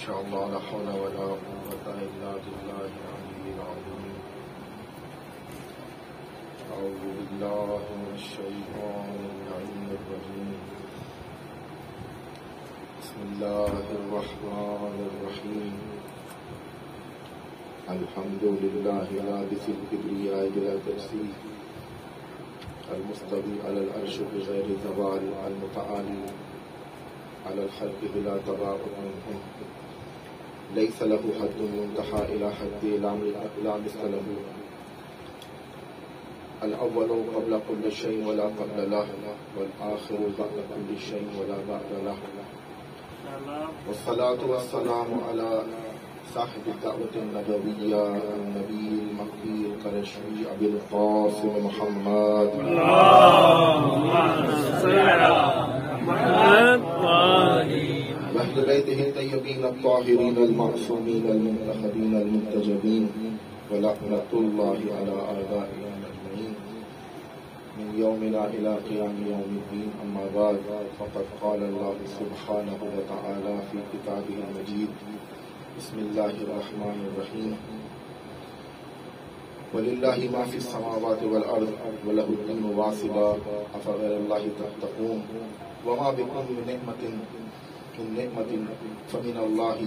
شاء الله لا حول ولا قوة إلا بالله العلي العظيم. أعوذ بالله من الشيطان اللعين الرجيم. بسم الله الرحمن الرحيم. الحمد لله لابس الكبرياء بلا تجسيد، المستوي على العرش بغير زوال، المتعالي على الخلق بلا تباعد منهم، ليس له حد منتهى إلى حد لا مثل له، الأول قبل كل شيء ولا قبل له، والآخر بعد كل شيء ولا بعد له، والصلاة والسلام على صاحب الدعوة النبوية النبي المكي القرشي أبي القاسم محمد اللهم صل على محمد وأهل بيته الطيبين الطاهرين المعصومين المنتخبين المنتجبين، ولعنة الله على أعدائهم أجمعين من يومنا إلى قيام يوم الدين. أما بعد، فقد قال الله سبحانه وتعالى في كتابه المجيد: بسم الله الرحمن الرحيم. ولله ما في السماوات والأرض وله الدين واصبا أفغير الله تتقون وما بكم من نعمة فمن الله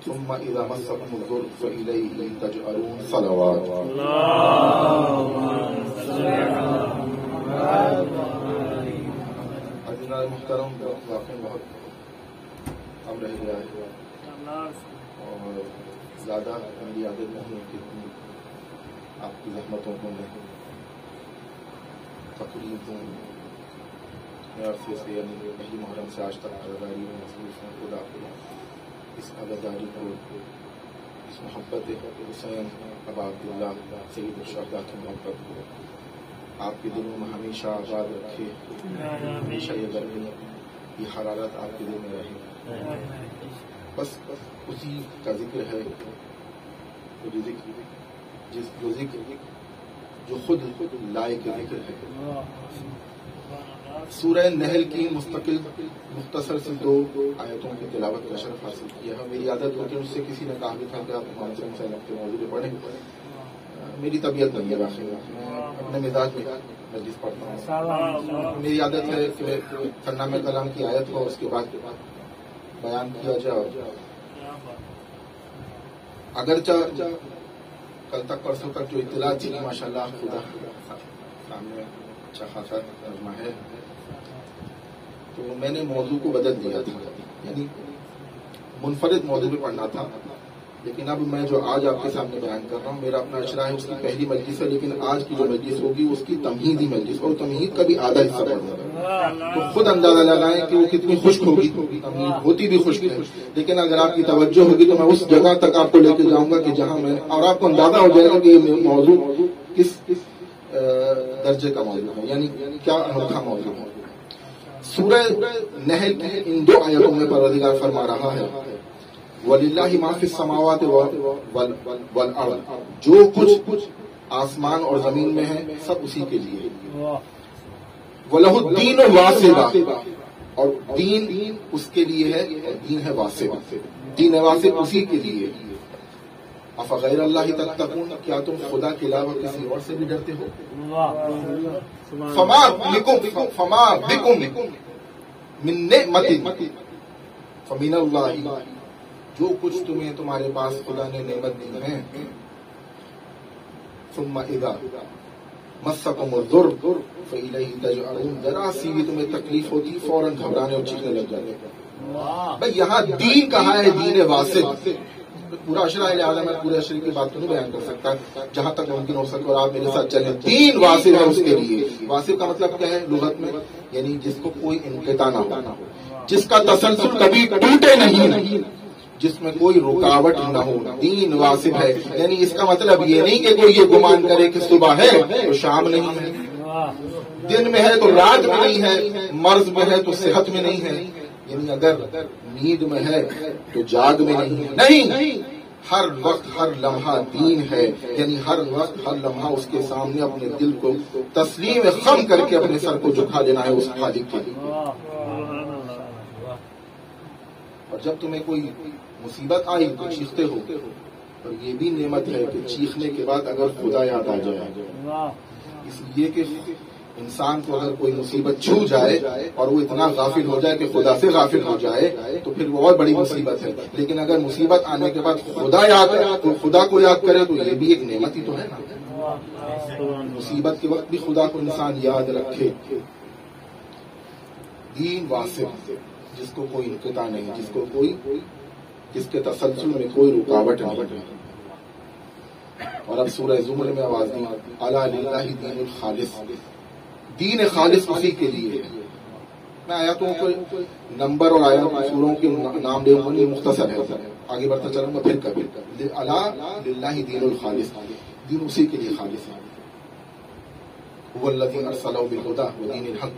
ثم إذا مسكم الضر فإليه تجأرون. صلوات. عزیزان محترم، واقعی بہت کم رہ گیا ہے اور زیادہ میری عادت نہیں ہے کہ آپ کی زحمتوں کو میں تقریب دوں. میں عرصے سے یعنی پہلی محرم سے آج تک عزاداری میں مصروف ہوں. خدا کو اس عزاداری کو، اس محبت حسین ابا عبداللہ سید الشہداء کی محبت کو آپ کے دلوں میں ہمیشہ آباد رکھے، ہمیشہ یہ گرمی یہ حرارت آپ کے دل میں رہے. بس اسی کا ذکر ہے جو خود لائق ذکر ہے. سورہ نحل کی مستقل مختصر سے 2 آیتوں کی تلاوت کا شرف حاصل کیا ہے. میری عادت ہوتی ہے، اس سے کسی نے کہا بھی تھا کہ آپ کے موضوع پہ پڑھیں. میری طبیعت نہیں ہے، واقعی میں اپنے مزاج میں مجلس پڑھتا ہوں. میری عادت ہے کہ فنامہ کلام کی آیت ہو، اس کے بعد بیان کیا جائے. اگرچہ کل تک پرسوں تک جو اطلاع تھی ماشاء اللہ خدا سامنے اچھا خاصا ترجمہ ہے، تو میں نے موضوع کو بدل دیا تھا، یعنی منفرد موضوع پہ پڑھنا تھا. لیکن اب میں جو آج آپ کے سامنے بیان کر رہا ہوں، میرا اپنا اشرا ہے، اس کی پہلی مجلس ہے، لیکن آج کی جو مجلس ہوگی اس کی تمہیدی مجلس، اور تمہید کا بھی آدھا حصہ پڑھنا ہے. تو خود اندازہ لگائیں کہ وہ کتنی خشک ہوگی. تمہید ہوتی بھی خشک ہے، لیکن اگر آپ کی توجہ ہوگی تو میں اس جگہ تک آپ کو لے کے جاؤں گا کہ جہاں میں، اور آپ کو اندازہ ہو جائے گا کہ یہ موضوع کس درجے کا موضوع ہے، یعنی کیا انوکھا موضوع ہے. سورہ نحل کی ان 2 آیتوں میں پروردگار فرما رہا ہے: وَلِلَّهِ مَا فِي السَّمَاوَاتِ وَالْأَرْضِ، جو کچھ آسمان اور زمین میں ہے سب اسی کے لیے. وَلَهُ الدِّينُ وَاسِبًا، اور دین اس کے لیے ہے، اور دین ہے واسب. دین واسب اسی کے لیے. افغیر اللہ تتقون، کیا تم خدا کے علاوہ کسی اور سے بھی ڈرتے ہو؟ فما بکم من نعمت فمن اللہ، جو کچھ تمہیں تمہارے پاس خدا نے نعمت دی ہے. ثم اذا مسکم الضر فالیہ تجأرون، ذرا سی بھی تمہیں تکلیف ہوتی فوراً گھبرانے اور چیخنے لگ جاتے. بھئی یہاں دین کہا ہے، دین واسط. پورا اشرا ہے، لہٰذا میں پورے اشرے کی بات تو نہیں بیان کر سکتا، جہاں تک ممکن ہو سکے، اور آپ میرے ساتھ چلیں. دین واسط ہے اس کے لیے. واسط کا مطلب کیا ہے لغت میں؟ یعنی جس کو کوئی انقطاع نہ ہو، جس کا تسلسل کبھی ٹوٹے نہیں، جس میں کوئی رکاوٹ نہ ہو. دین واسب ہے، یعنی اس کا مطلب یہ نہیں کہ کوئی یہ گمان کرے کہ صبح ہے تو شام نہیں ہے، دن میں ہے تو رات میں نہیں ہے، مرض میں ہے تو صحت میں نہیں ہے، یعنی اگر نیند میں ہے تو جاگ میں نہیں ہے. نہیں، ہر وقت ہر لمحہ دین ہے، یعنی ہر وقت ہر لمحہ اس کے سامنے اپنے دل کو تسلیم خم کر کے اپنے سر کو جھکا دینا ہے اس خالق کے لیے. اور جب تمہیں کوئی مصیبت آئی تو چیختے ہو، اور یہ بھی نعمت ہے کہ چیخنے کے بعد اگر خدا یاد آ جائے، اس لیے کہ انسان کو اگر کوئی مصیبت چھو جائے اور وہ اتنا غافل ہو جائے کہ خدا سے غافل ہو جائے تو پھر وہ اور بڑی مصیبت ہے، لیکن اگر مصیبت آنے کے بعد خدا کو یاد کرے تو یہ بھی ایک نعمت ہی تو ہے نا۔ مصیبت کے وقت بھی خدا کو انسان یاد رکھے۔ دین واصف، جس کو کوئی انقطاع نہیں، جس کے تسلسل میں کوئی رکاوٹ نہیں۔ اور اب سورہ زمر میں آواز دی، الا للہ دین الخالص، دین خالص اسی کے لیے ہے۔ میں آیاتوں کو نمبر اور آیاتوں سوروں کے نام دے نہیں، مختصر ہے، آگے بڑھتا چلوں گا پھر کبھی۔ الا للہ دین الخالص، دین اسی کے لیے خالص ہے۔ هو الذی ارسلہ بالہدی ودین الحق،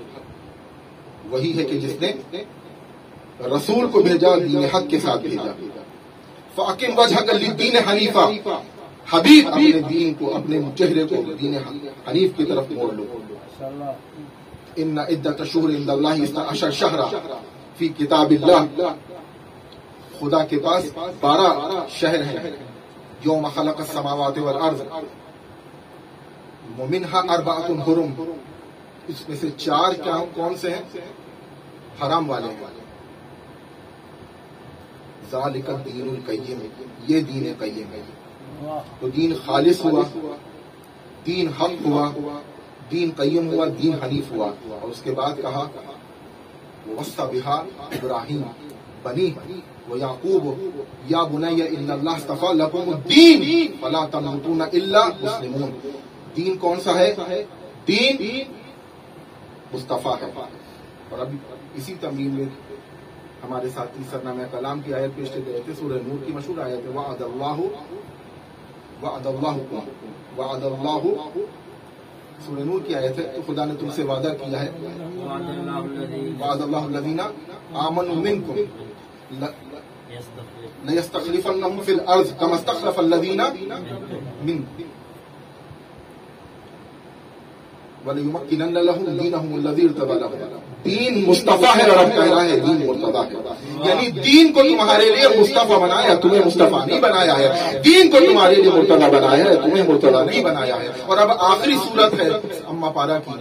وہی ہے کہ جس نے رسول کو بھیجا دین حق کے ساتھ بھیجا۔ فاقم وجہک للدین حنیفا، حبیب اپنے دین کو، اپنے چہرے کو دین حنیف کی طرف موڑ لو۔ ان عدت الشہور عند اللہ 12 شہرا فی کتاب اللہ، خدا کے پاس 12 شہر ہیں۔ یوم خلق السماوات والارض ومنها 4 حرم، اس میں سے 4 کیا کون سے ہیں؟ حرام والے ہیں۔ ذالک الدین القیم، یہ دین قیم ہے۔ تو دین خالص ہوا، دین حق ہوا، دین قیم ہوا، دین حنیف ہوا۔ اور اس کے بعد کہا وَوَصَّى بِهَا ابراہیم بنی وَيَعْقُوبُ یا بنی ان اللہ اصطفیٰ لَكُمُ الدین فَلَا تَمُوتُونَ إِلَّا مُسْلِمُونَ۔ دین کون سا ہے؟ دین مصطفیٰ ہے۔ اور ابھی اسی تمرین میں ہمارے ساتھی سرنامہ کلام کی آیت پیش کر رہے تھے، سورہ نور کی مشہور آیت ہے، وعد اللہ، سورہ نور کی آیت ہے، تو خدا نے تم سے وعدہ کیا ہے، وعد اللہ الذین آمنوا منکم لیستخلفنہم فی الارض کما استخلف الذین من وَلَيُمَكِّنَنَّ لَهُمْ دِينَهُمُ الَّذِي ارْتَضَىٰ لَهُمْ۔ دین مصطفیٰ ہے، رب کہہ رہا ہے دین مرتضیٰ ہے، یعنی دین کو تمہارے لیے مصطفیٰ بنایا، تمہیں مصطفیٰ نہیں بنایا ہے۔ دین کو تمہارے لیے مرتضیٰ بنایا ہے، تمہیں مرتضیٰ نہیں بنایا ہے۔ اور اب آخری صورت ہے اما پارہ کی،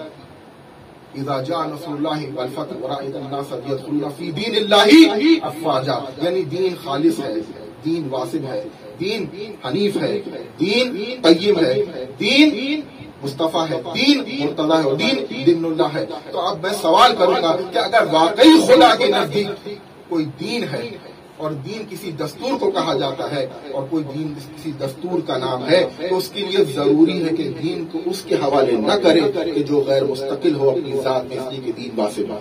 اذا جاء نصر اللہ والفتح ورأیت الناس يدخلون فی دین اللہ افواجا، یعنی دین خالص ہے، دین واصف ہے، دین حنیف ہے، دین قیم ہے، دین مصطفیٰ ہے، دین مرتضیٰ ہے، دین دین اللہ ہے۔ تو اب میں سوال کروں گا کہ اگر واقعی خدا کے نزدیک کوئی دین ہے اور دین کسی دستور کو کہا جاتا ہے اور کوئی دین کسی دستور کا نام ہے، تو اس کے لیے ضروری ہے کہ دین کو اس کے حوالے نہ کرے کہ جو غیر مستقل ہو اپنی ذات میں، اس لیے کہ دین واصف ہے۔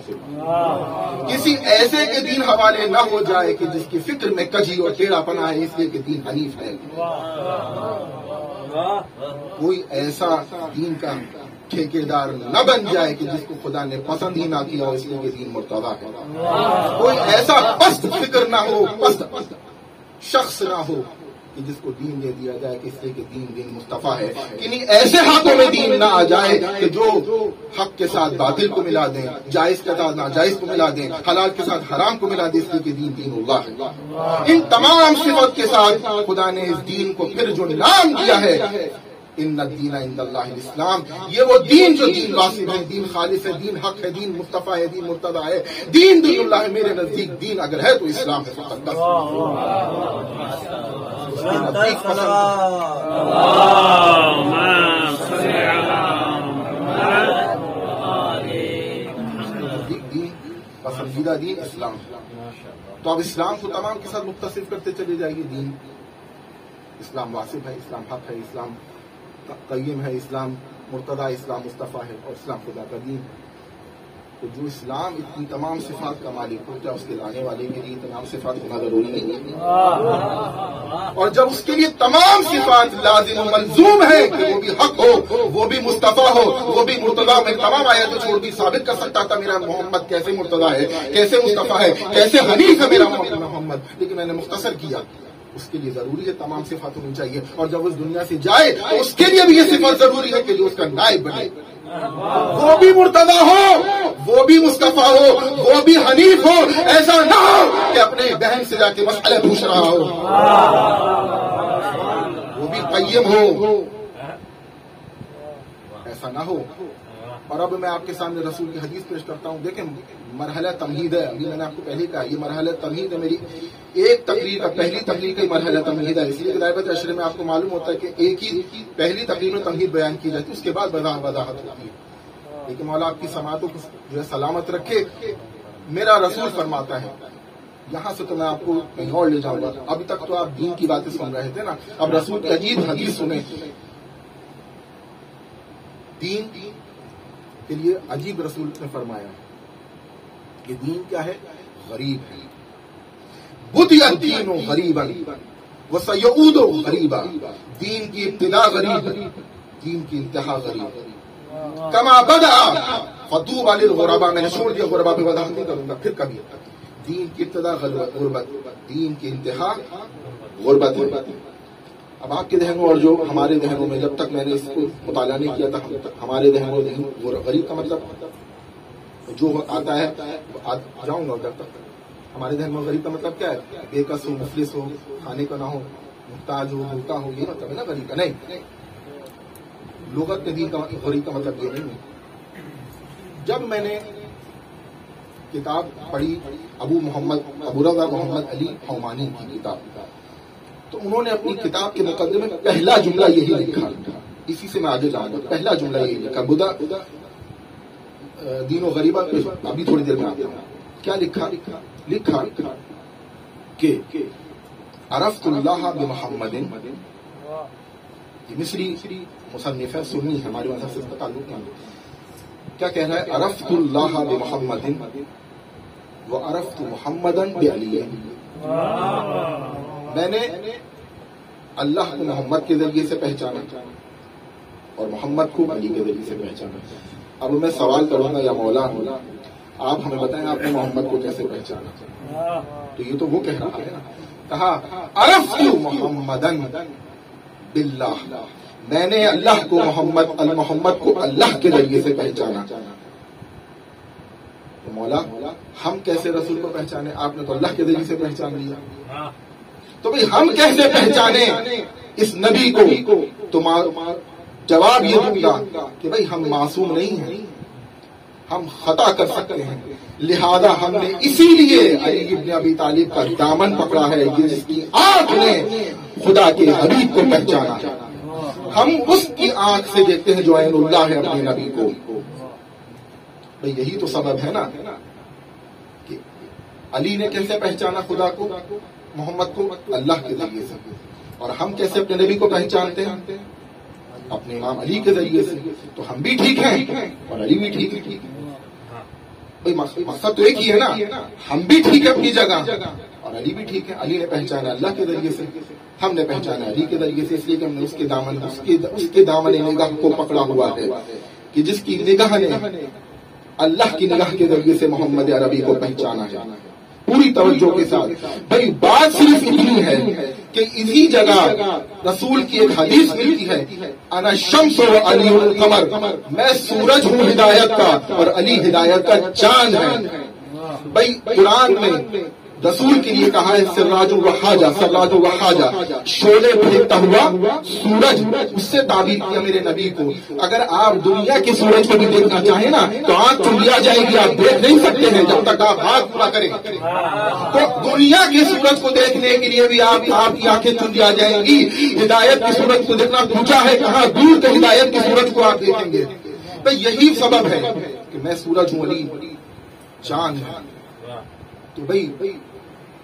کسی ایسے کے دین حوالے نہ ہو جائے کہ جس کی فکر میں کجی اور ٹیڑھا پنا ہے، اس لیے کہ دین حنیف ہے۔ کوئی ایسا دین کا ٹھیکیدار نہ بن جائے کہ جس کو خدا نے پسند ہی نہ کیا ہو، اس لیے کہ دین مرتضیٰ ہے۔ کوئی ایسا پست فکر نہ ہو، پست شخص نہ ہو کہ جس کو دین دے دیا جائے کہ اس لیے کہ دین مصطفیٰ ہے۔ انہیں ایسے ہاتھوں میں دین نہ آ جائے کہ جو حق کے ساتھ باطل کو ملا دیں، جائز کے ساتھ ناجائز کو ملا دیں، حلال کے ساتھ حرام کو ملا دیں، اس لیے کہ دین اللہ ہے۔ ان تمام صفات کے ساتھ خدا نے اس دین کو پھر جو نام دیا ہے، ان الدین عند اللہ الاسلام، یہ وہ دین جو دین واصف ہے، دین خالص ہے، دین حق ہے، دین مصطفیٰ ہے، دین مرتضیٰ ہے، دین اللہ ہے۔ میرے نزدیک دین اگر ہے تو اسلام ہے فقط بس۔ پسندیدہ دین اسلام ہے۔ تو اب اسلام کو تمام کے ساتھ متصف کرتے چلے جائیے۔ دین اسلام واصف ہے، اسلام حق ہے، اسلام قیم ہے، اسلام مرتضیٰ، اسلام مصطفیٰ ہے، اور اسلام خدا کا دین ہے۔ تو جو اسلام اتنی تمام صفات کا مالک ہو، کیا اس کے لانے والے کے لیے تمام صفات ہونا ضروری نہیں ہے؟ اور جب اس کے لیے تمام صفات لازم و ملزوم ہے کہ وہ بھی حق ہو، وہ بھی مصطفیٰ ہو، وہ بھی مرتضیٰ، میں تمام آیتیں چھوڑ دی، ثابت کر سکتا تھا میرا محمد کیسے مرتضیٰ ہے، کیسے مصطفیٰ ہے، کیسے حنیف ہے میرا محمد، لیکن میں نے مختصر کیا۔ اس کے لیے ضروری ہے تمام صفات ہونی چاہیے، اور جب اس دنیا سے جائے تو اس کے لیے بھی یہ صفات ضروری ہے کہ جو اس کا نائب بنے، وہ بھی مرتضیٰ ہو، وہ بھی مصطفیٰ ہو، وہ بھی حنیف ہو۔ ایسا نہ ہو کہ اپنے بہن سے جا کے مسئلہ پوچھ رہا ہو، وہ بھی قیم ہو، ایسا نہ ہو۔ اور اب میں آپ کے سامنے رسول کی حدیث پیش کرتا ہوں۔ دیکھیں مرحلہ تمہید ہے، ابھی میں نے آپ کو پہلے کہا یہ مرحلہ تمہید ہے، میری ایک تقریر کا پہلی تقریر کا مرحلہ تمہید ہے، اس لیے غیبت عشرے میں آپ کو معلوم ہوتا ہے کہ ایک ہی پہلی تقریر میں تمہید بیان کی جاتی ہے، اس کے بعد وضاحت ہوتی ہے۔ لیکن مولا آپ کی سماعتوں کو جو ہے سلامت رکھے۔ میرا رسول فرماتا ہے، یہاں سے تو میں آپ کو کہیں اور لے جاؤں گا، ابھی تک تو آپ دین کی باتیں سن رہے تھے نا، اب رسول کی عجیب حدیث سنیں۔ دین کے لیے عجیب رسول نے فرمایا کہ دین کیا ہے؟ غریب ہے۔ بدی الدین غریبا وسیعود غریبا، دین کی ابتدا غریب ہے، دین کی انتہا غریب ہے۔ کما بدا فطوبى للغرباء، میں نے چھوڑ دیا غربا پہ وضاحت نہیں کروں گا پھر کبھی۔ دین کی ابتدا غربت، دین کی انتہا غربت ہے۔ اب آپ کے ذہنوں اور جو ہمارے ذہنوں میں، جب تک میں نے اس کو مطالعہ نہیں کیا تھا، ہمارے ذہنوں میں غریب کا مطلب جو آتا ہے جاؤں گا جب تک ہمارے ذہن میں غریب کا مطلب کیا ہے؟ بے کس ہو، مفلس ہو، کھانے کا نہ ہو، محتاج ہو، بھوکا ہو، یہ مطلب ہے نا غریب کا۔ نہیں، لغت میں دین کا غریب کا مطلب یہ نہیں ہے۔ جب میں نے کتاب پڑھی ابو رضا محمد علی حومانی کی کتاب، تو انہوں نے اپنی کتاب کے مقدمے میں پہلا جملہ یہی لکھا، اسی سے میں آگے جاؤں گا۔ پہلا جملہ یہی لکھا، بدا دین و غریبہ، ابھی تھوڑی دیر میں آتا ہوں۔ کیا لکھا کہ عرفت اللہ بمحمد، یہ مصری مصنف ہے، سنی ہے، ہمارے مذہب سے اس کا تعلق نہیں۔ کیا کہہ رہا ہے؟ عرفت اللہ بمحمد وعرفت محمدا بعلی، میں نے اللہ کو محمد کے ذریعے سے پہچانا اور محمد کو علی کے ذریعے سے پہچانا۔ اب میں سوال کروں گا، یا مولا آپ ہمیں بتائیں آپ نے محمد کو کیسے پہچانا؟ تو یہ تو وہ کہہ رہا ہے نا، کہا عرفت محمدا باللہ، میں نے اللہ کو محمد کو اللہ کے ذریعے سے پہچانا۔ تو مولا ہم کیسے رسول کو پہچانے؟ آپ نے تو اللہ کے ذریعے سے پہچان لیا، تو بھئی ہم کیسے پہچانے اس نبی کو؟ تو جواب یہ دوں گا کہ بھئی ہم معصوم نہیں ہیں، ہم خطا کر سکتے ہیں، لہذا ہم نے اسی لیے علی ابن ابی طالب کا دامن پکڑا ہے، جس کی آنکھ نے خدا کے حبیب کو پہچانا۔ ہم اس کی آنکھ سے دیکھتے ہیں جو عین اللہ ہے اپنے نبی کو۔ بھئی یہی تو سبب ہے نا کہ علی نے کیسے پہچانا خدا کو، محمد کو؟ اللہ کے ذریعے سے۔ اور ہم کیسے اپنے نبی کو پہچانتے ہیں؟ اپنے امام علی کے ذریعے سے۔ تو ہم بھی ٹھیک ہیں اور علی بھی ٹھیک ہے۔ بھئی مقصد تو ایک ہی ہے نا، ہم بھی ٹھیک ہے اپنی جگہ اور علی بھی ٹھیک ہے۔ علی نے پہچانا اللہ کے ذریعے سے، ہم نے پہچانا علی کے ذریعے سے، اس لیے کہ ہم نے اس کے دامن نگاہ کو پکڑا ہوا ہے، کہ جس کی نگاہ نے اللہ کی نگاہ کے ذریعے سے محمد عربی کو پہچانا ہے پوری توجہ کے ساتھ۔ بھئی بات صرف اتنی ہے کہ اسی جگہ رسول کی ایک حدیث ملتی ہے، انا الشمس و علی القمر، میں سورج ہوں ہدایت کا اور علی ہدایت کا چاند ہے۔ بھئی قرآن میں رسول کے لیے کہا ہے سراج وحاجہ، سراج وحاجہ، شعلے پھینکتا ہوا سورج، اس سے تعبیر کیا میرے نبی کو۔ اگر آپ دنیا کے سورج کو بھی دیکھنا چاہیں نا تو آنکھ چلی آ جائے گی، آپ دیکھ نہیں سکتے ہیں جب تک آپ ہاتھ پورا کریں۔ تو دنیا کے سورج کو دیکھنے کے لیے بھی آپ کی آنکھیں چلی آ جائیں گی۔ ہدایت کی سورج کو دیکھنا پوچھا ہے کہاں، دور کے ہدایت کی سورج کو آپ دیکھیں گے۔ تو یہی سبب ہے کہ میں سورج ہوں، علی چاند ہے۔ تو بھائی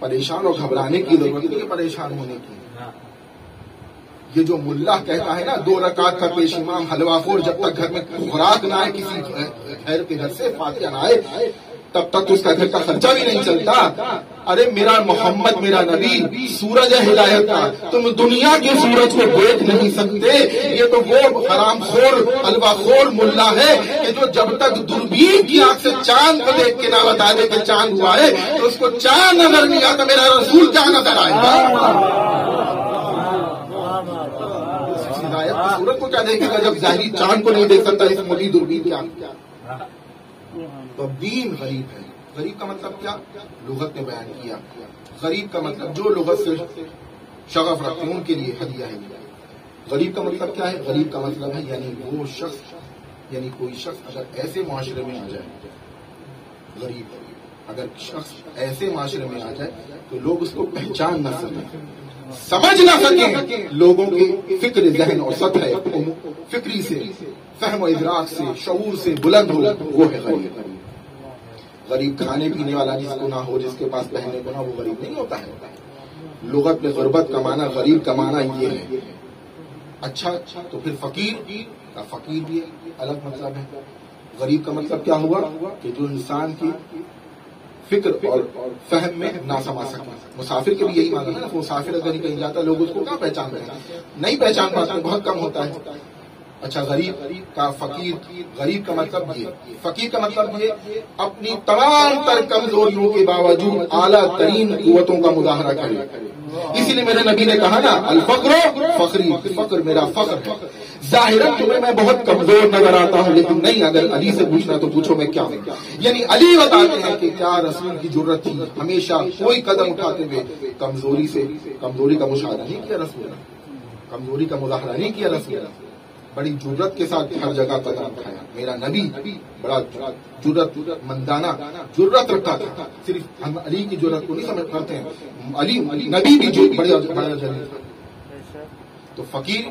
پریشان اور گھبرانے کی ضرورت نہیں ہے، پریشان ہونے کی۔ یہ جو ملا کہتا ہے نا 2 رکعت کا پیش امام حلوہ خور، جب تک گھر میں خوراک نہ آئے، کسی خیر کے گھر سے فاتحہ نہ آئے، تب تک اس کا گھر کا خرچہ بھی نہیں چلتا۔ ارے میرا محمد، میرا نبی سورج ہے ہدایت کا، تم دنیا کے سورج کو دیکھ نہیں سکتے۔ یہ تو وہ حرام خور حلوہ خور ملا ہے کہ جو جب تک دوربین کی آنکھ سے چاند کو دیکھ کے نہ بتا دے کہ چاند ہوا ہے تو اس کو چاند نظر نہیں آتا، میرا رسول کیا نظر آئے گا؟ ہدایت کی سورج کو کیا دیکھے گا جب ظاہری چاند کو نہیں دیکھ سکتا اس موٹی دوربین کی آنکھ؟ تو دین غریب ہے، غریب کا مطلب کیا؟ لغت نے بیان کیا. غریب کا مطلب جو لغت سے شغف رکھتے ہیں ان کے لیے ہدیہ ہے. غریب کا مطلب کیا ہے؟ غریب کا مطلب ہے یعنی وہ شخص، یعنی کوئی شخص اگر ایسے معاشرے میں آ جائے، غریب اگر شخص ایسے معاشرے میں آ جائے تو لوگ اس کو پہچان نہ سکیں، سمجھ نہ سکیں، لوگوں کے فکر ذہن اور سطح فکری سے، فہم و ادراک سے، شعور سے بلند ہو، وہ ہے غریب. غریب کھانے پینے والا جس کو نہ ہو، جس کے پاس پہننے کو نہ، وہ غریب نہیں ہوتا ہے. لغت میں غربت کا معنی، غریب کا معنی یہ ہے. اچھا تو پھر فقیر بھی الگ مطلب ہے. غریب کا مطلب کیا ہوا کہ جو انسان کی فکر اور فہم میں نہ سما سکے. مسافر کے بھی یہی معنی ہے نا. مسافر اگر کہیں جاتا ہے لوگ اس کو کہاں پہچان رہے ہیں؟ نہیں پہچان پاتے، بہت کم ہوتا ہے. اچھا غریب کا غریب کا مطلب یہ، فقیر کا مطلب یہ اپنی تمام تر کمزوریوں کے باوجود اعلیٰ ترین قوتوں کا مظاہرہ کرے. اسی لیے میرے نبی نے کہا نا الفقر فخری، فقر میرا فخر ہے. ظاہراً تمہیں میں بہت کمزور نظر آتا ہوں، لیکن نہیں، اگر علی سے پوچھنا تو پوچھو میں کیا ہوں. یعنی علی بتاتے ہیں کہ کیا رسول کی ضرورت تھی ہمیشہ کوئی قدم اٹھاتے ہوئے کمزوری کا مشاہدہ نہیں کیا رسول، کمزوری کا مظاہرہ نہیں کیا رسول، بڑی جرت کے ساتھ ہر جگہ قدم اٹھایا. میرا نبی بڑا جرت مندانہ جرت رکھتا تھا. صرف ہم علی کی جرت کو نہیں سمجھ پاتے ہیں، علی نبی بھی جو بڑا جلیل تھا. تو فقیر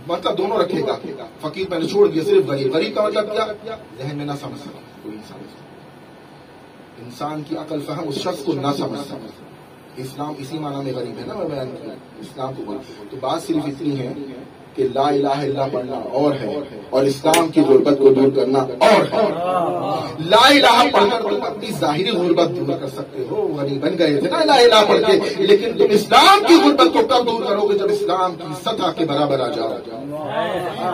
مطلب دونوں رکھے گا. فقیر میں نے چھوڑ دیا صرف غریب کا مطلب کیا؟ ذہن میں نہ سمجھ سکا کوئی انسان کی عقل فہم اس شخص کو نہ سمجھ سکا. اسلام اسی معنی میں غریب ہے نا، میں بیان کیا اسلام کو. تو بات صرف اتنی ہے کہ لا الہ الا اللہ پڑھنا اور ہے، اور اسلام کی غربت کو دور کرنا اور ہے. لا الہ پڑھ کر تم اپنی ظاہری غربت دور کر سکتے ہو، غریب بن گئے تھے نا لا الہ پڑھ کے، لیکن تم اسلام کی غربت کو کب دور کرو گے؟ جب اسلام کی سطح کے برابر آ جاؤ.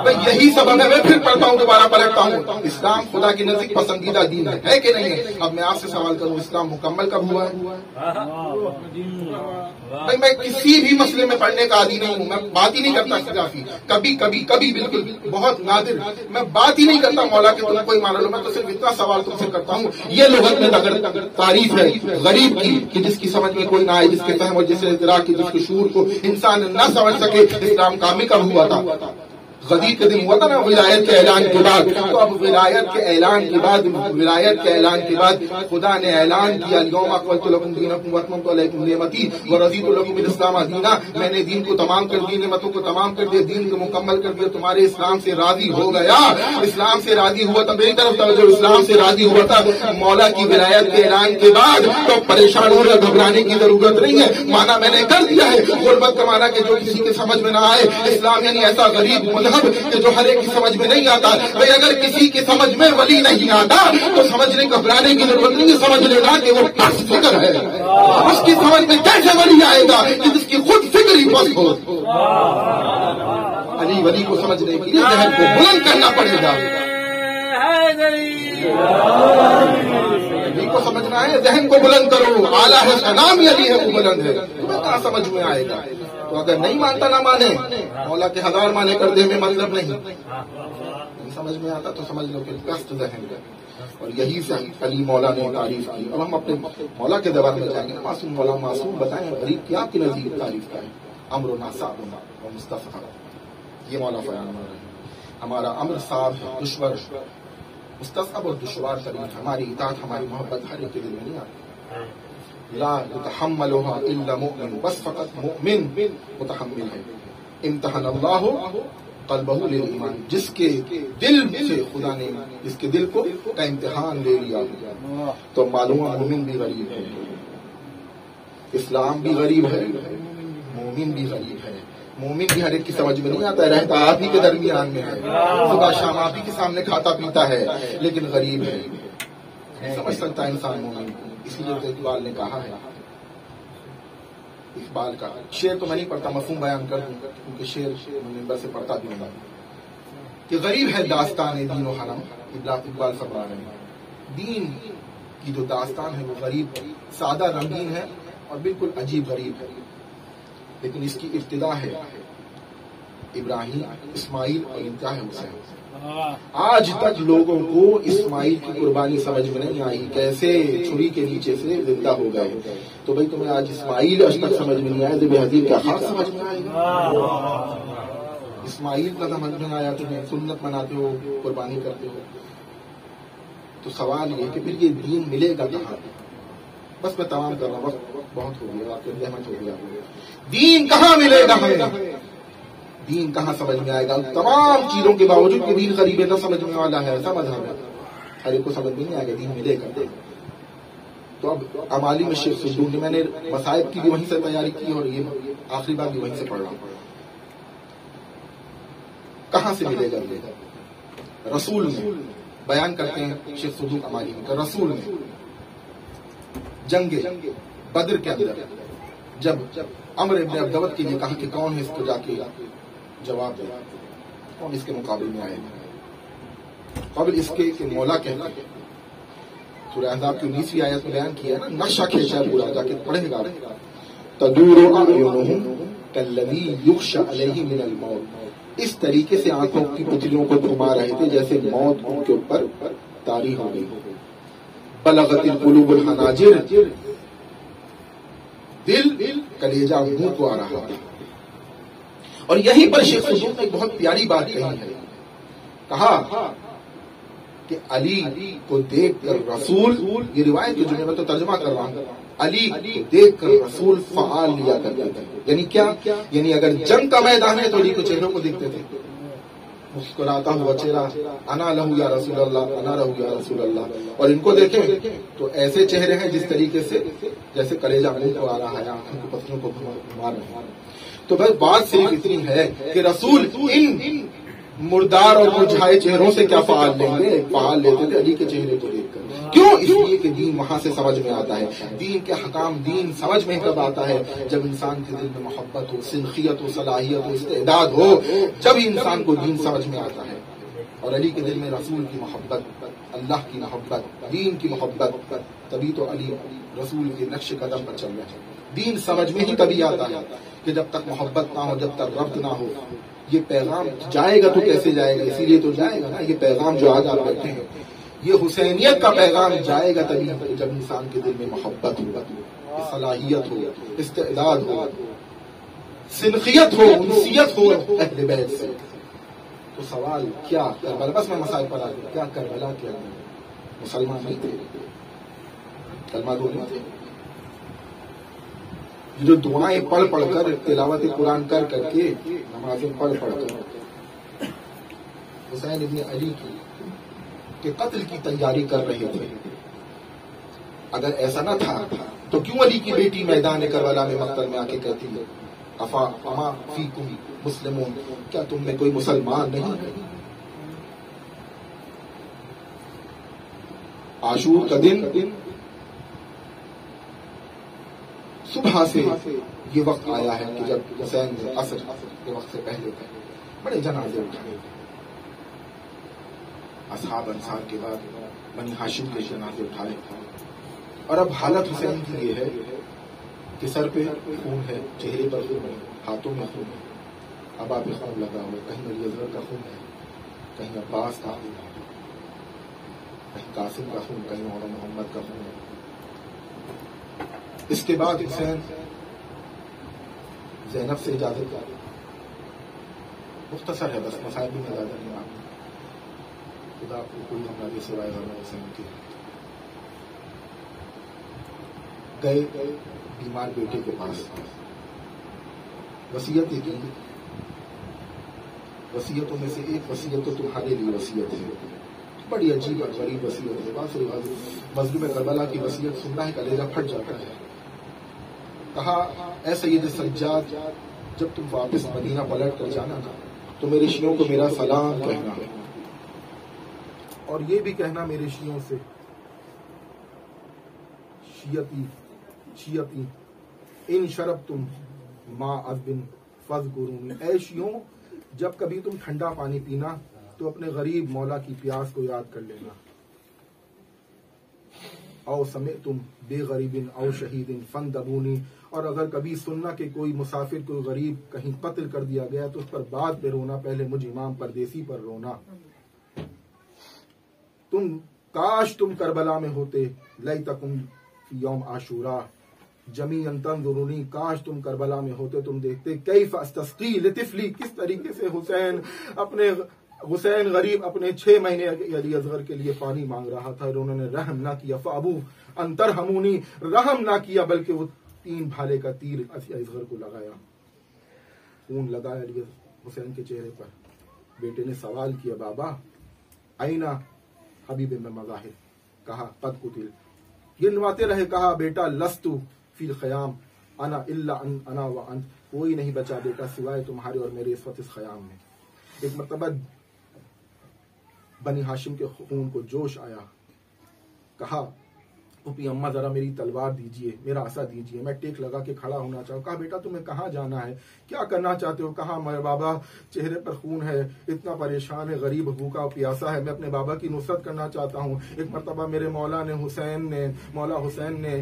میں یہی سبب ہے، میں پھر پڑھتا ہوں، دوبارہ پلٹتا ہوں. اسلام خدا کی نزدیک پسندیدہ دین ہے کہ نہیں ہے؟ اب میں آپ سے سوال کروں، اسلام مکمل کب ہوا ہے؟ میں کسی بھی مسئلے میں پڑھنے کا عادی نہیں ہوں، میں بات ہی نہیں کرتا اختلافی، کبھی بالکل بہت نادر میں بات ہی نہیں کرتا مولا کہ تم کوئی مان لو. میں تو صرف اتنا سوال تم سے کرتا ہوں، یہ لغت میں اگر تعریف ہے غریب کی کہ جس کی سمجھ میں کوئی نہ آئے، جس کے فہم اور جس ادراک کی، جس کے شعور کو انسان نہ سمجھ سکے. اسلام کامل کب ہوا تھا؟ غدیر کے دن ہوا تھا نا ولایت کے اعلان کے بعد. تو اب ولایت کے اعلان کے بعد خدا نے اعلان کیا اليوم اکملت لکم دینکم واتممت علیکم نعمتی ورضیت لکم الاسلام دینا. میں نے دین کو تمام کر دیا، نعمتوں کو تمام کر دیا، دین کو مکمل کر دیا، تمہارے اسلام سے راضی ہو گیا. اسلام سے راضی ہوا تھا، میری طرف توجہ، اسلام سے راضی ہوا تھا مولا کی ولایت کے اعلان کے بعد. تو پریشان ہونے گھبرانے کی ضرورت نہیں ہے، مانا میں نے کر دیا ہے. غربت کا مانا کہ جو کسی کے سمجھ میں نہ آئے. اسلام یعنی ایسا غریب مذہب کہ جو ہر ایک کی سمجھ میں نہیں آتا. بھائی اگر کسی کی سمجھ میں ولی نہیں آتا تو سمجھنے گھبرانے کی ضرورت نہیں ہے، سمجھ لینا کہ وہ پس فکر ہے. اس کی سمجھ میں کیسے ولی آئے گا جس کی خود فکر ہی پس ہو. علی ولی کو سمجھنے کے لیے ذہن کو بلند کرنا پڑے گا. علی کو سمجھنا ہے، ذہن کو بلند کرو. اعلیٰ ہے، اس کا نام ہی علی ہے، وہ بلند ہے. تمہیں کہاں سمجھ میں آئے گا؟ تو اگر نہیں مانتا نہ مانے، مولا کے 1000 مانے کر دے میں مطلب نہیں سمجھ میں آتا تو سمجھ لو کہ کشت ذہن ہے. اور یہی سے علی مولا نے تعریف کی. اب ہم اپنے مولا کے دربار میں جائیں گے. معصوم مولا معصوم بتائیں غریب کی آپ کی نزدیک تعریف کا ہے. امر ناصاب و مستفا، یہ مولا فرمان ہے. ہمارا امر صاحب ہے، دشوار مستفب اور دشوار ترین. ہماری اطاعت، ہماری محبت ہر ایک کے دل میں نہیں آتی. لا يتحملها الا مؤمن، بس فقط مؤمن متحمل ہے. امتحان اللہ قلبہ للایمان، جس کے دل سے خدا نے جس کے دل کو کا امتحان لے لیا. تو معلوم مومن بھی غریب ہے، اسلام بھی غریب ہے، مومن بھی غریب ہے. مومن بھی ہر ایک کی سمجھ میں نہیں آتا ہے، رہتا آپ ہی کے درمیان میں ہے، صبح شام آپ ہی کے سامنے کھاتا پیتا ہے، لیکن غریب ہے. سمجھ سکتا ہے انسان مومن کو. اسی لیے اقبال نے کہا ہے، اقبال کا شعر تو میں نہیں پڑھتا، مفہوم بیان کر دوں کیونکہ شعر منبر سے پڑھتا بھی ہوں کہ غریب ہے داستان دین و حرم. اقبال فرما رہے ہیں دین کی جو داستان ہے وہ غریب، سادہ رنگین ہے اور بالکل عجیب غریب ہے. لیکن اس کی ابتدا ہے ابراہیم، اسماعیل اور انتہا ہے حسین. آج تک لوگوں کو اسماعیل کی قربانی سمجھ میں نہیں آئی، کیسے چھری کے نیچے سے زندہ ہو گئے. تو بھائی تمہیں آج اسماعیل آج تک سمجھ میں نہیں آیا، ذبح حضیر کا خاص سمجھ میں آئے گا. اسماعیل کا سمجھ میں آیا، تمہیں سنت مناتے ہو، قربانی کرتے ہو. تو سوال یہ کہ پھر یہ دین ملے گا کہاں؟ بس میں تمام کر رہا ہوں، وقت بہت ہو گیا، آپ کے احمد ہو گیا. دین کہاں ملے گا ہمیں؟ دین کہاں سمجھ میں آئے گا؟ تمام چیزوں کے باوجود کہ دین قریب ہے، نہ سمجھنے والا ہے، ایسا مذہب ہے، ہر ایک کو سمجھ میں نہیں آئے گا دین ملے گا. تو اب امالی میں شیخ صدوق نے، میں نے مصائب کی بھی وہیں سے تیاری کی اور یہ آخری بار بھی وہیں سے پڑھ رہا ہوں. کہاں سے ملے گا؟ رسول میں بیان کرتے ہیں شیخ صدوق امالی کا، رسول میں جنگ بدر کے اندر جب عمر ابن عبدود کے لیے کہا کہ کون ہے اس کو جا کے جواب دے، کون اس کے مقابل میں آئے گا؟ قبل اس کے کہ مولا کہنا، سورہ احزاب کی 19ویں آیت میں بیان کیا ہے نا، نقشہ کھینچا ہے پورا، جا کے پڑھے گا. تدور اعینہم کالذی یغشی علیہ من الموت، اس طریقے سے آنکھوں کی پتلیوں کو گھما رہے تھے جیسے موت ان کے اوپر طاری ہو گئی. بلغت القلوب الحناجر، دل کلیجہ منہ کو آ رہا ہے. اور یہیں پر شیخ صدوق نے ایک بہت پیاری بات کہی ہے، کہا کہ علی کو دیکھ کر رسول، یہ روایت جو میں تو ترجمہ کر رہا ہوں، علی کو دیکھ کر رسول فعال لیا کرتے تھے. یعنی کیا؟ یعنی اگر جنگ کا میدان ہے تو علی کو چہروں کو دیکھتے تھے، مسکراتا ہوا چہرہ، انا لہو یا رسول اللہ، انا لہو یا رسول اللہ. اور ان کو دیکھیں تو ایسے چہرے ہیں جس طریقے سے جیسے کلیجہ منہ کو آ رہا ہے، آنکھوں کی پتلیوں کو گھما رہے ہیں. تو بس بات صرف اتنی ہے کہ رسول ان مردار اور مرجھائے چہروں سے کیا فعال لیں گے؟ فعال لیتے تھے علی کے چہرے کو دیکھ کر. کیوں؟ اس لیے کہ دین وہاں سے سمجھ میں آتا ہے. دین کے حکام، دین سمجھ میں کب آتا ہے؟ جب انسان کے دل میں محبت ہو، سنخیت ہو، صلاحیت ہو، استعداد ہو، جب ہی انسان کو دین سمجھ میں آتا ہے. اور علی کے دل میں رسول کی محبت، اللہ کی محبت، دین کی محبت، تبھی تو علی رسول کے نقش قدم پر چل رہے ہیں. دین سمجھ میں ہی تبھی آتا ہے کہ جب تک محبت نہ ہو، جب تک ربط نہ ہو. یہ پیغام جائے گا تو کیسے جائے گا؟ اسی لیے تو جائے گا نا. یہ پیغام جو آج آپ بیٹھے ہیں، یہ حسینیت کا پیغام جائے گا تبھی جب انسان کے دل میں محبت ہو، صلاحیت ہو، استعداد ہو، سنخیت ہو، انسیت ہو اہل بیت سے. تو سوال کیا کربلا، بس میں مسائل پر آ گیا، کیا کربلا کیا مسلمان نہیں تھے؟ کلمہ گو نہیں تھے؟ جو دعائیں پڑھ پڑھ کر، تلاوت قرآن کر کر کے، نمازیں پڑھ پڑھ کر حسین ابن علی کی کے قتل کی تیاری کر رہے تھے. اگر ایسا نہ تھا تو کیوں علی کی بیٹی میدان کربلا میں مقتل میں آ کے کہتی ہے اما فیکم مسلمون، کیا تم میں کوئی مسلمان نہیں؟ عاشور کا دن صبح سے یہ وقت آیا ہے کہ جب حسین نے عصر کے وقت سے پہلے بڑے جنازے اٹھائے. اصحاب انصار کے بعد بنی ہاشم کے جنازے اٹھائے. اور اب حالت حسین کی یہ ہے کہ سر پہ خون ہے، چہرے پر خون ہے، ہاتھوں میں خون ہے، ابا پہ خون لگا ہوا ہے، کہیں علی اصغر کا خون ہے، کہیں عباس کا خون ہے، کہیں قاسم کا خون، کہیں اور محمد کا خون ہے. اس کے بعد حسین زینب سے اجازت، مختصر ہے بس، مسائل بھی میں زیادہ نہیں. آپ خدا کو کوئی ہمارے سوائے غم حسین کی. گئے بیمار بیٹے کے پاس، وصیت کی. وصیتوں میں سے ایک وصیت تو تمہارے لیے وصیت ہے، بڑی عجیب اور غریب وصیت ہے. بات مظلوم کربلا کی وصیت سننا ہے کلیجہ پھٹ جاتا ہے. کہا اے سید سجاد، جب تم واپس مدینہ پلٹ کر جانا نا تو میرے شیعوں کو میرا سلام کہنا، اور یہ بھی کہنا میرے شیعوں سے، شیعتی ان شربتم ما عذب فاذکرونی، اے شیعوں جب کبھی تم ٹھنڈا پانی پینا تو اپنے غریب مولا کی پیاس کو یاد کر لینا. او سمعتم بے غریب او شہید فندبونی، اور اگر کبھی سننا کہ کوئی مسافر، کوئی غریب کہیں قتل کر دیا گیا تو اس پر بعد میں رونا، پہلے مجھ امام پردیسی پر رونا. کاش تم کربلا میں ہوتے، لیتکم فی یوم عاشورا جمیعا تنظرونی، کاش تم کربلا میں ہوتے، تم دیکھتے کیف استسقی لطفلی، کس طریقے سے حسین غریب اپنے 6 مہینے علی اصغر کے لیے پانی مانگ رہا تھا، اور انہوں نے رحم نہ کیا، فابو ان ترحمونی، رحم نہ کیا، بلکہ وہ 3 بھالے کا تیر علی اصغر کو لگایا، خون لگایا علی حسین کے چہرے پر۔ بیٹے نے سوال کیا، بابا اینا حبیب میں مظاہر، کہا قد قتل، گنواتے رہے، کہا بیٹا لستو فی الخیام انا الا انا وانت، کوئی نہیں بچا بیٹا سوائے تمہارے اور میرے اس وقت اس خیام میں۔ ایک مرتبہ بنی ہاشم کے خون کو جوش آیا، کہا پھوپھی اماں ذرا میری تلوار دیجئے، میرا عصا دیجئے، میں ٹیک لگا کے کھڑا ہونا چاہوں۔ کہا بیٹا تمہیں کہاں جانا ہے، کیا کرنا چاہتے ہو؟ کہا میرے بابا چہرے پر خون ہے، اتنا پریشان ہے، غریب بھوکا پیاسا ہے، میں اپنے بابا کی نصرت کرنا چاہتا ہوں۔ ایک مرتبہ میرے مولا حسین نے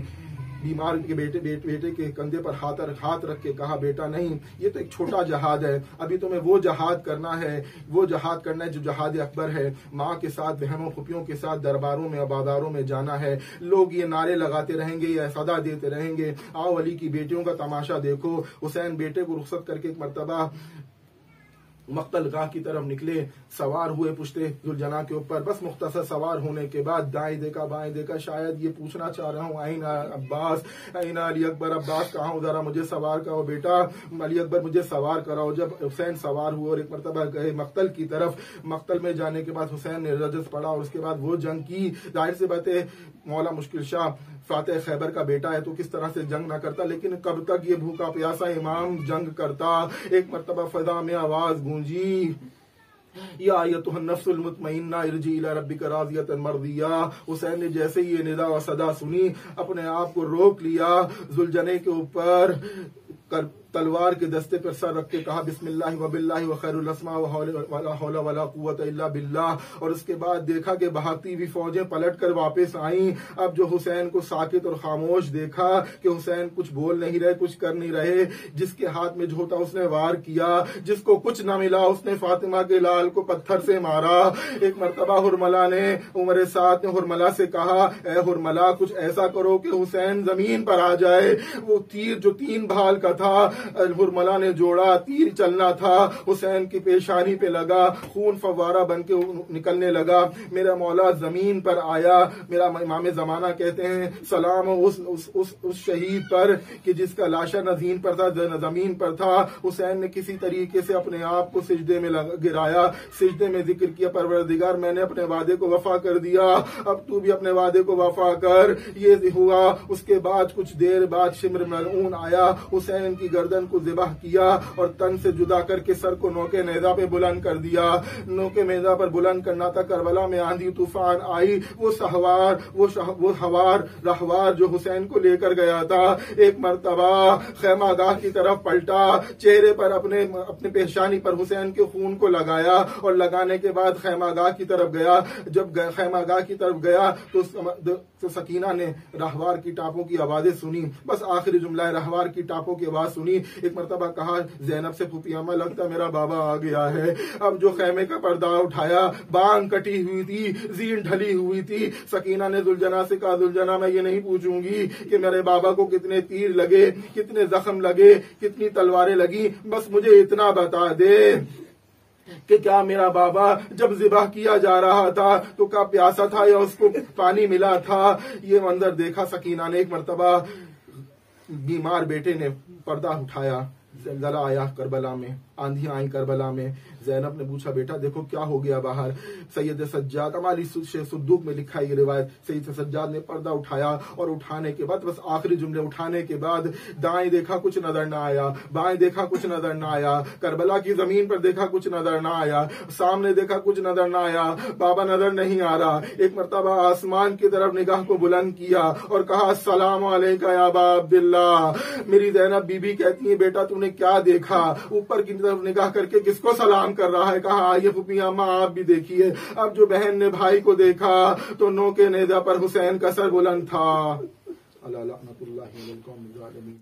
بیمار کے بیٹے کے کندھے پر ہاتھ رکھ کے کہا بیٹا نہیں، یہ تو ایک چھوٹا جہاد ہے، ابھی تمہیں وہ جہاد کرنا ہے جو جہاد اکبر ہے، ماں کے ساتھ بہنوں پھوپھیوں کے ساتھ درباروں میں بازاروں میں جانا ہے، لوگ یہ نعرے لگاتے رہیں گے یا صدا دیتے رہیں گے، آؤ علی کی بیٹیوں کا تماشا دیکھو۔ حسین بیٹے کو رخصت کر کے ایک مرتبہ مقتل گاہ کی طرف نکلے، سوار ہوئے پشتے ذوالجناح کے اوپر، بس مختصر سوار ہونے کے بعد دائیں دیکھا بائیں دیکھا، شاید یہ پوچھنا چاہ رہا ہوں آئین عباس، آئین علی اکبر، عباس کہاں ہوں، ذرا مجھے سوار کرو بیٹا، علی اکبر مجھے سوار کراؤ۔ جب حسین سوار ہوئے اور ایک مرتبہ گئے مقتل کی طرف، مقتل میں جانے کے بعد حسین نے رجز پڑھا اور اس کے بعد وہ جنگ کی۔ ظاہر سی بات ہے مولا مشکل شاہ فاتح خیبر کا بیٹا ہے تو کس طرح سے جنگ نہ کرتا، لیکن کب تک یہ بھوکا پیاسا امام جنگ کرتا۔ ایک مرتبہ فضا میں آواز گونجی، یا ایتھا النفس المطمئنہ ارجعی الی ربک راضیۃ مرضیہ۔ حسین نے جیسے ہی یہ ندا و صدا سنی اپنے آپ کو روک لیا، ذوالجناح کے اوپر تلوار کے دستے پر سر رکھ کے کہا بسم اللہ و باللہ و خیر الاسماء ولا حول ولا قوت الا باللہ، اور اس کے بعد دیکھا کہ بھاگتی ہوئی فوجیں پلٹ کر واپس آئیں۔ اب جو حسین کو ساکت اور خاموش دیکھا کہ حسین کچھ بول نہیں رہے، کچھ کر نہیں رہے، جس کے ہاتھ میں جو ہوتا اس نے وار کیا، جس کو کچھ نہ ملا اس نے فاطمہ کے لال کو پتھر سے مارا۔ ایک مرتبہ ہرملا نے عمر سعد نے ہرملا سے کہا اے ہرملا کچھ ایسا کرو کہ حسین زمین پر آ جائے۔ وہ تیر جو 3 بھال کا تھا ہرملا نے جوڑا، تیر چلنا تھا، حسین کی پیشانی پہ لگا، خون فوارہ بن کے نکلنے لگا۔ میرا مولا زمین پر آیا۔ میرا امام زمانہ کہتے ہیں سلام اس شہید پر کہ جس کا لاشا زمین پر تھا۔ حسین نے کسی طریقے سے اپنے آپ کو سجدے میں گرایا، سجدے میں ذکر کیا پروردگار میں نے اپنے وعدے کو وفا کر دیا، اب تو بھی اپنے وعدے کو وفا کر۔ یہ ہوا۔ اس کے بعد کچھ دیر بعد شمر ملعون آیا، حسین کی گردن کو ذبح کیا اور تن سے جدا کر کے سر کو نوکے نیزہ پہ بلند کر دیا۔ نوکے نیزہ پر بلند کرنا تھا، کربلا میں آندھی طوفان آئی، وہ رہوار جو حسین کو لے کر گیا تھا ایک مرتبہ خیمہ گاہ کی طرف پلٹا، چہرے پر اپنے پیشانی پر حسین کے خون کو لگایا اور لگانے کے بعد خیمہ گاہ کی طرف گیا۔ جب خیمہ گاہ کی طرف گیا تو سکینہ نے رہوار کی ٹاپوں کی آوازیں سنی، بس آخری جملہ رہوار کی ٹاپوں کی آواز سنی۔ ایک مرتبہ کہا زینب سے پھوپھی اماں لگتا میرا بابا آ گیا ہے۔ اب جو خیمے کا پردہ اٹھایا، بانگ کٹی ہوئی تھی، زین ڈھلی ہوئی تھی۔ سکینہ نے ذوالجناح سے کہا ذوالجناح میں یہ نہیں پوچھوں گی کہ میرے بابا کو کتنے تیر لگے، کتنے زخم لگے، کتنی تلواریں لگی، بس مجھے اتنا بتا دے کہ کیا میرا بابا جب ذبح کیا جا رہا تھا تو کیا پیاسا تھا یا اس کو پانی ملا تھا۔ یہ منظر دیکھا سکینہ نے۔ ایک مرتبہ بیمار بیٹے نے پردہ اٹھایا، زلزلہ آیا کربلا میں، آندھی آئی کربلا میں۔ زینب نے پوچھا بیٹا دیکھو کیا ہو گیا باہر۔ سید سجاد ہماری شیخ صدوق میں لکھا یہ روایت، سید سجاد نے پردہ اٹھایا اور اٹھانے کے بعد بس آخری جملے اٹھانے کے بعد دائیں دیکھا کچھ نظر نہ آیا، بائیں دیکھا کچھ نظر نہ آیا، کربلا کی زمین پر دیکھا کچھ نظر نہ آیا، سامنے دیکھا کچھ نظر نہ آیا، بابا نظر نہیں آ رہا۔ ایک مرتبہ آسمان کی طرف نگاہ کو بلند کیا اور کہا السلام علیکم یا ابا عبداللہ۔ میری زینب بی بی کہتی ہے بیٹا تو نے کیا دیکھا؟ اوپر کی طرف نگاہ کر کے کس کو سلام کر رہا ہے؟ کہا آئیے پھوپھی اماں آپ بھی دیکھیے۔ اب جو بہن نے بھائی کو دیکھا تو نوکے نیزہ پر حسین کا سر بلند تھا۔ اللہ لعنت اللہ علی القوم الظالمین۔